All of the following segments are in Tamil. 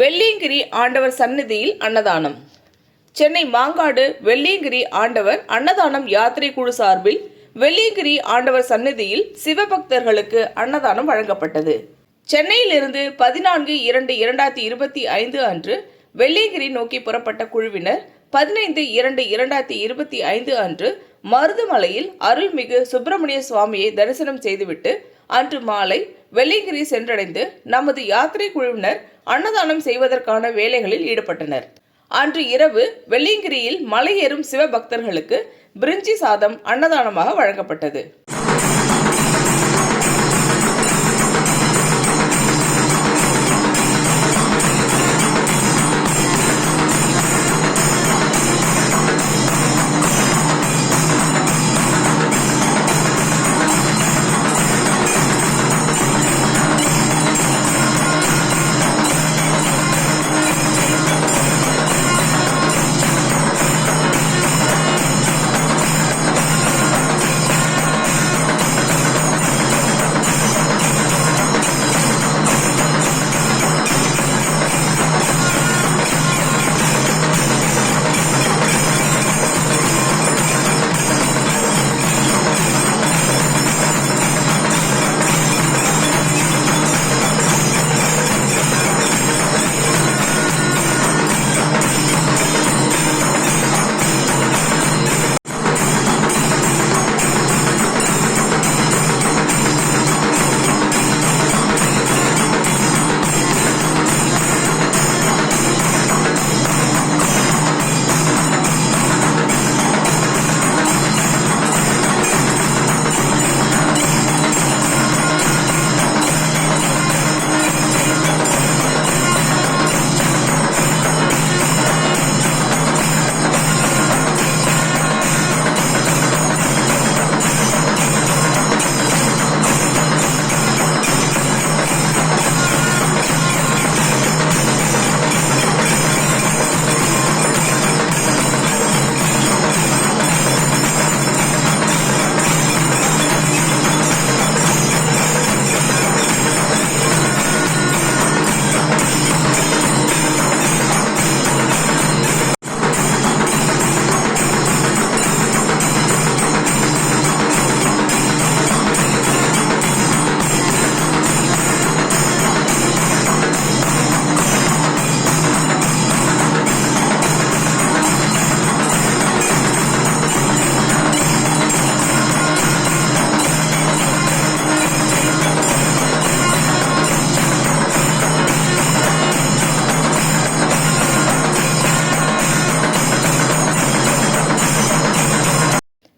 வெள்ளியங்கிரி ஆண்டவர் சந்நிதியில் அன்னதானம். சென்னை மாங்காடு வெள்ளியங்கிரி ஆண்டவர் அன்னதானம் யாத்திரை குழு சார்பில் வெள்ளியங்கிரி ஆண்டவர் சந்நிதியில் சிவபக்தர்களுக்கு அன்னதானம் வழங்கப்பட்டது. சென்னையிலிருந்து 14/2/2025 அன்று வெள்ளியங்கிரி நோக்கி புறப்பட்ட குழுவினர் 15/2/2025 அன்று மருதுமலையில் அருள்மிகு சுப்பிரமணிய சுவாமியை தரிசனம் செய்துவிட்டு அன்று மாலை வெள்ளியங்கிரி சென்றடைந்து நமது யாத்திரை குழுவினர் அன்னதானம் செய்வதற்கான வேலைகளில் ஈடுபட்டனர். அன்று இரவு வெள்ளியங்கிரியில் மலையேறும் சிவபக்தர்களுக்கு பிரிஞ்சி சாதம் அன்னதானமாக வழங்கப்பட்டது.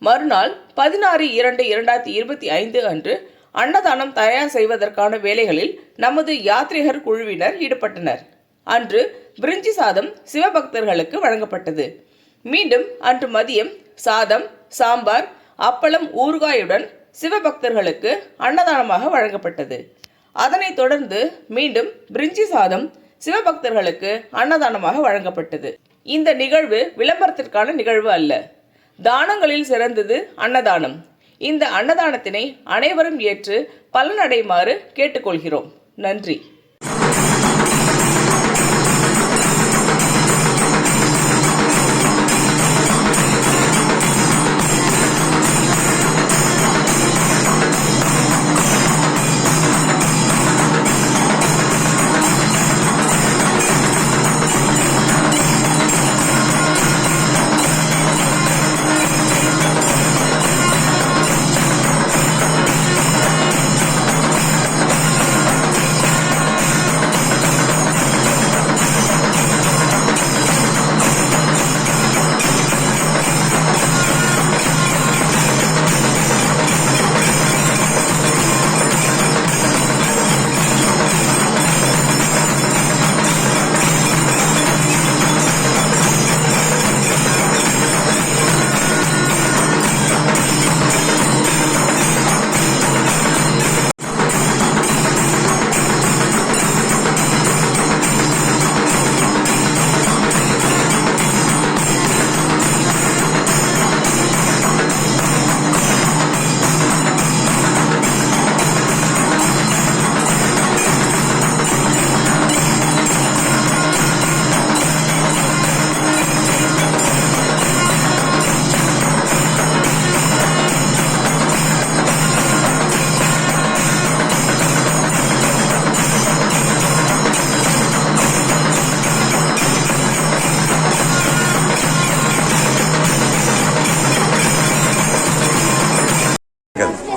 மறுநாள் 16/2/2025 அன்று அன்னதானம் தயார் செய்வதற்கான வேலைகளில் நமது யாத்ரீகர் குழுவினர் ஈடுபட்டனர். அன்று பிரிஞ்சி சாதம் சிவபக்தர்களுக்கு வழங்கப்பட்டது. மீண்டும் அன்று மதியம் சாதம், சாம்பார், அப்பளம், ஊறுகாயுடன் சிவபக்தர்களுக்கு அன்னதானமாக வழங்கப்பட்டது. அதனைத் தொடர்ந்து மீண்டும் பிரிஞ்சி சாதம் சிவபக்தர்களுக்கு அன்னதானமாக வழங்கப்பட்டது. இந்த நிகழ்வு விளம்பரத்திற்கான நிகழ்வு அல்ல. தானங்களில் சிறந்தது அன்னதானம். இந்த அன்னதானத்தினை அனைவரும் ஏற்று பலனடைமாறு கேட்டுக்கொள்கிறோம். நன்றி.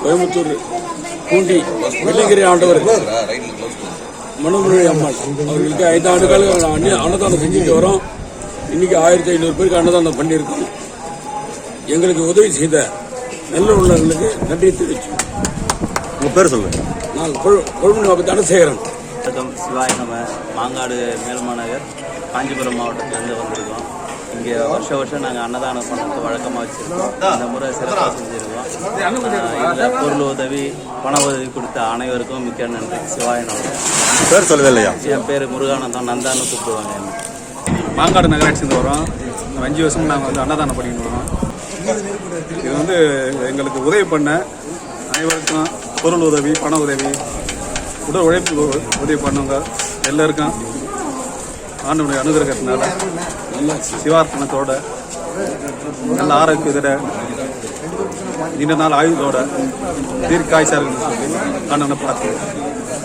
கோயம்புத்தூர் பூண்டி வெள்ளிங்கிரி ஆண்டவர் மனுமொழி அம்மாள் அவர்களுக்கு 5 ஆண்டுகள் அன்னதானம் செஞ்சுட்டு வரோம். இன்னைக்கு 1500 பேருக்கு அன்னதானம் பண்ணியிருக்கோம். எங்களுக்கு உதவி செய்த நல்ல உள்ளவர்களுக்கு நன்றி தெரிவிச்சோம். உங்கள் பேர் சொல்லுங்கள். நான் கொழும்பு தனசேகரன். வணக்கம். சிவாய நம்ம மாங்காடு மேல்மாநகர் காஞ்சிபுரம் மாவட்டத்திலேருந்து வந்திருக்கோம். இங்கே வருஷம் நாங்கள் அன்னதானம் பண்ணுறது வழக்கமாக வச்சுருக்கோம். இந்த முறை சிறப்பாக செஞ்சுருக்கோம். இதில் பொருள் உதவி பண உதவி கொடுத்த அனைவருக்கும் மிக்க நன்றி. சிவாய நம்ம. பேர் சொல்லவே இல்லையா? என் பேர் முருகானந்தம், நந்தான்னு கூப்பிடுவாங்க என்ன. மாங்காடு நகராட்சியிருந்து வரோம். 5 வருஷம் நாங்கள் வந்து அன்னதானம் பண்ணிட்டு வரோம். இது வந்து எங்களுக்கு உதவி பண்ண அனைவருக்கும் பொருள் உதவி, பண உதவி, உடல் உழைப்பு உதவி பண்ணவங்க எல்லாருக்கும் ஆண்டவனுடைய அனுகிரகத்தினால நல்ல சிவார்ப்பணத்தோட நல்ல ஆரோக்கியத்தோட நீண்ட நாள் ஆயுதோட தீர்க்காய்ச்சார்கள் ஆண்டவனை பார்த்து.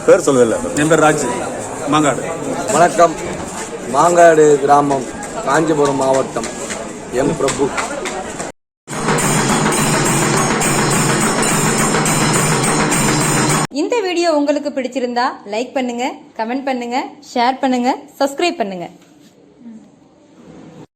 பேர் சொல்லவே இல்லை. என் பேர் ராஜ், மாங்காடு. வணக்கம். மாங்காடு கிராமம், காஞ்சிபுரம் மாவட்டம். எம் பிரபு. இந்த வீடியோ உங்களுக்கு பிடிச்சிருந்தா லைக் பண்ணுங்க, கமெண்ட் பண்ணுங்க, ஷேர் பண்ணுங்க, சப்ஸ்கிரைப் பண்ணுங்க.